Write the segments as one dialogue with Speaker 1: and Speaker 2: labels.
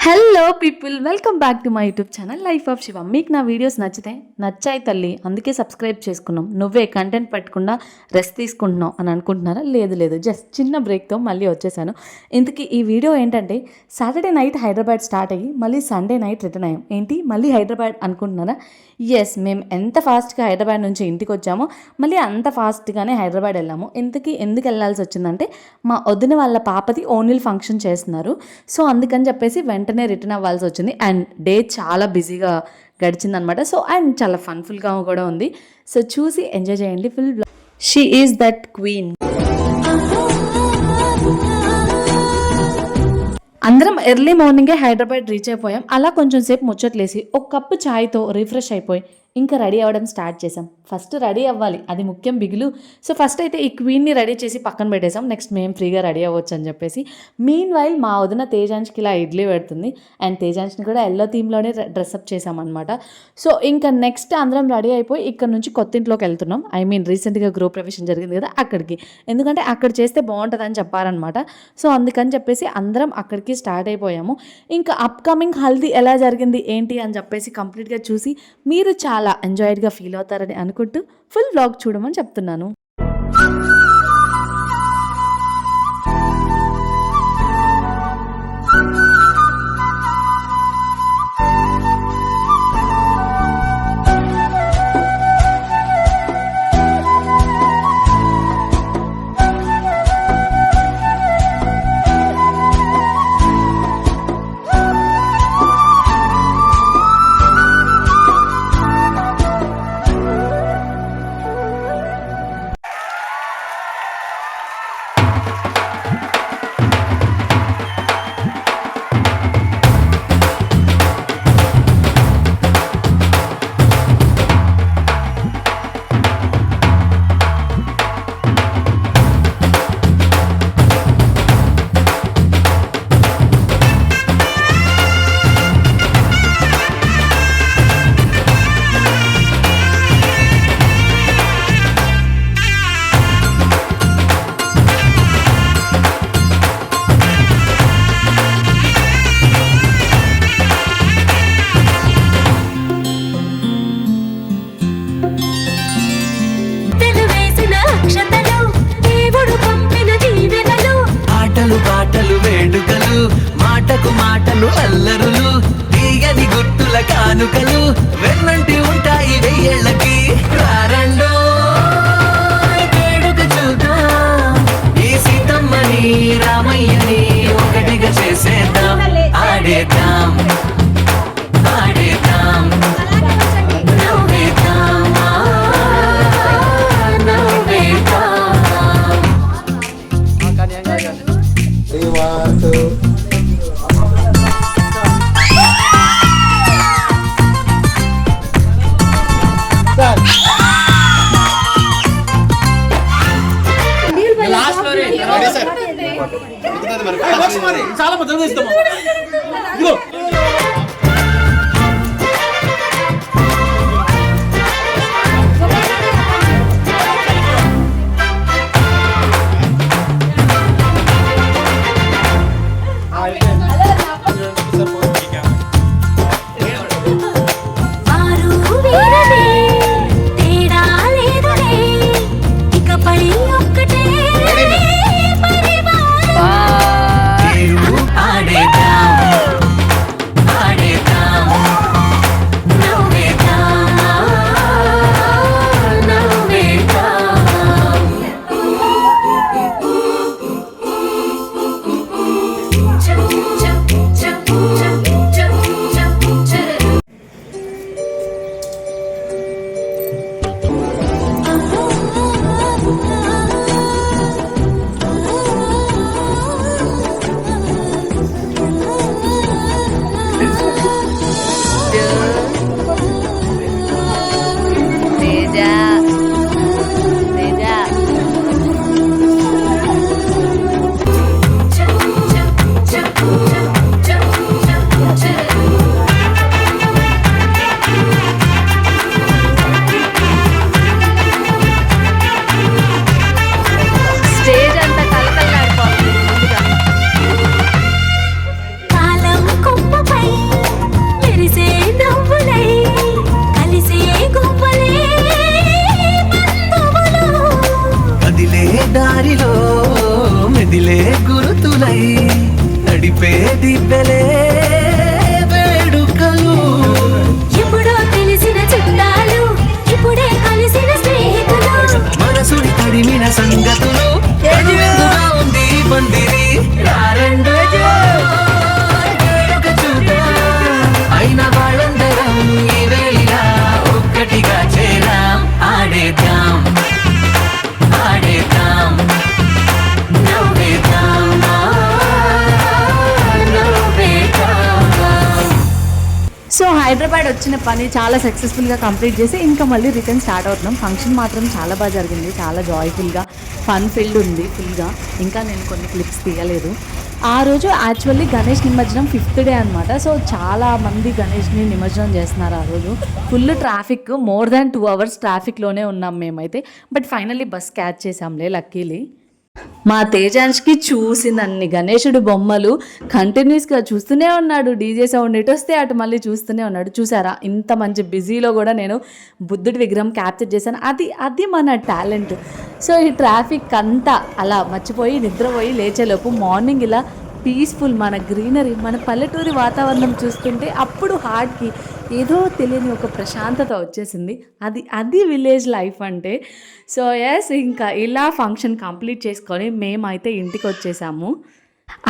Speaker 1: Hello people, welcome back to my YouTube channel life of Shiva. మీకు నా videos నచ్చాయి తల్లి, అందుకే సబ్స్క్రైబ్ చేసుకున్నాం. నువ్వే కంటెంట్ పెట్టకుండా రెస్ట్ తీసుకుంటున్నావు అని అనుకుంటున్నారా? లేదు, జస్ట్ చిన్న బ్రేక్తో మళ్ళీ వచ్చేసాను. ఇంతకీ ఈ వీడియో ఏంటంటే, సాటర్డే నైట్ హైదరాబాద్ స్టార్ట్ అయ్యి మళ్ళీ సండే నైట్ రిటర్న్ అయ్యాం. ఏంటి మళ్ళీ హైదరాబాద్ అనుకుంటున్నారా? ఎస్, మేము ఎంత ఫాస్ట్గా హైదరాబాద్ నుంచి ఇంటికి వచ్చామో మళ్ళీ అంత ఫాస్ట్గానే హైదరాబాద్ వెళ్ళాము. ఇంతకీ ఎందుకు వెళ్ళాల్సి వచ్చిందంటే, మా వదిన వాళ్ళ పాపది ఓనిల్ ఫంక్షన్ చేస్తున్నారు. సో అందుకని చెప్పేసి వెంటనే రిటర్న్ అవ్వాల్సి వచ్చింది. అండ్ డే చాలా బిజీగా గడిచిందనమాట. సో అండ్ చాలా ఫన్ఫుల్గా కూడా ఉంది. సో చూసి ఎంజాయ్ చేయండి full. She is that queen. అందరం ఎర్లీ మార్నింగే హైదరాబాద్ రీచ్ అయిపోయాం. అలా కొంచెం సేపు ముచ్చట్లేసి ఒక కప్పు ఛాయ్తో రిఫ్రెష్ అయిపోయి ఇంకా రెడీ అవ్వడం స్టార్ట్ చేసాం. ఫస్ట్ రెడీ అవ్వాలి, అది ముఖ్యం బిగులు. సో ఫస్ట్ అయితే ఈ క్వీన్ని రెడీ చేసి పక్కన పెట్టేసాం. నెక్స్ట్ మేము ఫ్రీగా రెడీ అవ్వచ్చు అని చెప్పేసి. మీన్ వైల్ మా వదిన తేజాంష్కి ఇలా ఇడ్లీ పెడుతుంది. అండ్ తేజాంష్ని కూడా ఎల్లో థీమ్లోనే డ్రెస్అప్ చేసామన్నమాట. సో ఇంకా నెక్స్ట్ అందరం రెడీ అయిపోయి ఇక్కడ నుంచి కొత్త ఇంట్లోకి వెళ్తున్నాం. రీసెంట్గా గృహప్రవేశం జరిగింది కదా, అక్కడికి. ఎందుకంటే అక్కడ చేస్తే బాగుంటుందని చెప్పారనమాట. సో అందుకని చెప్పేసి అందరం అక్కడికి స్టార్ట్ అయిపోయాము. ఇంకా అప్కమింగ్ హల్దీ ఎలా జరిగింది ఏంటి అని చెప్పేసి కంప్లీట్గా చూసి మీరు చాలా ఎంజాయ్డ్గా ఫీల్ అవుతారని అనుకుంటూ ఫుల్ వ్లాగ్ చూడమని చెప్తున్నాను.
Speaker 2: పాటలు వేడుకలు, మాటకు మాటలు అల్లరులు, తీయని గుర్తుల కానుకలు వెన్నంటి ఉంటాయి వెయ్యేళ్ళకి. రారండో వేడుక చూద్దాం, ఈ సీతమ్మని రామయ్యని ఒకటిగా చేసేద్దాం. ఆడేద్దాం ఆడేద్దాం నవ్వేద్దాం నవ్వేద్దాం.
Speaker 3: చాలా
Speaker 2: దివ్వెలే వేడుకలు
Speaker 3: ఎప్పుడో తెలిసిన చుట్టాలు ఇప్పుడే కలిసిన స్నేహితులు
Speaker 2: మనసుని తడిమిన సంగతులు ఎదురుగా ఉంది ఈ పందిరి రారండో వేడుక చూద్దాం అయిన వాళ్ళందరం ఈ వేళ ఒక్కటిగా చేరాం ఆడేద్దాం ఆడేద్దాం నవ్వేద్దాం నవ్వేద్దాం.
Speaker 1: సో హైదరాబాద్ వచ్చిన పని చాలా సక్సెస్ఫుల్గా కంప్లీట్ చేసి ఇంకా మళ్ళీ రిటర్న్ స్టార్ట్ అవుతున్నాం. ఫంక్షన్ మాత్రం చాలా బాగా జరిగింది, చాలా జాయ్ఫుల్గా ఫన్ ఫీల్డ్ ఉంది ఫుల్గా. ఇంకా నేను కొన్ని క్లిప్స్ తీయలేదు. ఆ రోజు యాక్చువల్లీ గణేష్ నిమజ్జనం 5th డే అనమాట. సో చాలా మంది గణేష్ని నిమజ్జనం చేస్తున్నారు ఆ రోజు. Full traffic, more than 2 hours ట్రాఫిక్లోనే ఉన్నాం మేమైతే. బట్ ఫైనల్లీ బస్ క్యాచ్ చేసాంలే లక్కీలీ. మా తేజాన్ష్కి చూసినన్ని గణేశుడు బొమ్మలు కంటిన్యూస్గా చూస్తూనే ఉన్నాడు. డీజే సౌండ్ ఎటు వస్తే అటు మళ్ళీ చూస్తూనే ఉన్నాడు. చూసారా, ఇంత మంచి బిజీలో కూడా నేను బుద్ధుడి విగ్రహం క్యాప్చర్ చేశాను. అది మన టాలెంట్. సో ఈ ట్రాఫిక్ అంతా అలా మర్చిపోయి నిద్రపోయి లేచేలోపు మార్నింగ్ ఇలా పీస్ఫుల్ మన గ్రీనరీ, మన పల్లెటూరి వాతావరణం చూస్తుంటే అప్పుడు హార్ట్కి ఏదో తెలియని ఒక ప్రశాంతత వచ్చేసింది. అది విలేజ్ లైఫ్ అంటే. సో ఎస్, ఇంకా ఇలా ఫంక్షన్ కంప్లీట్ చేసుకొని మేమైతే ఇంటికి వచ్చేసాము.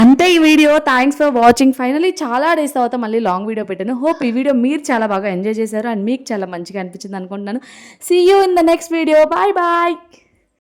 Speaker 1: అంతే ఈ video. Thanks for watching. Finally చాలా డేస్ తర్వాత మళ్ళీ లాంగ్ వీడియో పెట్టాను. హోప్ ఈ వీడియో మీరు చాలా బాగా ఎంజాయ్ చేశారు అండ్ మీకు చాలా మంచిగా అనిపించింది అనుకుంటున్నాను. See you in the next video. Bye bye.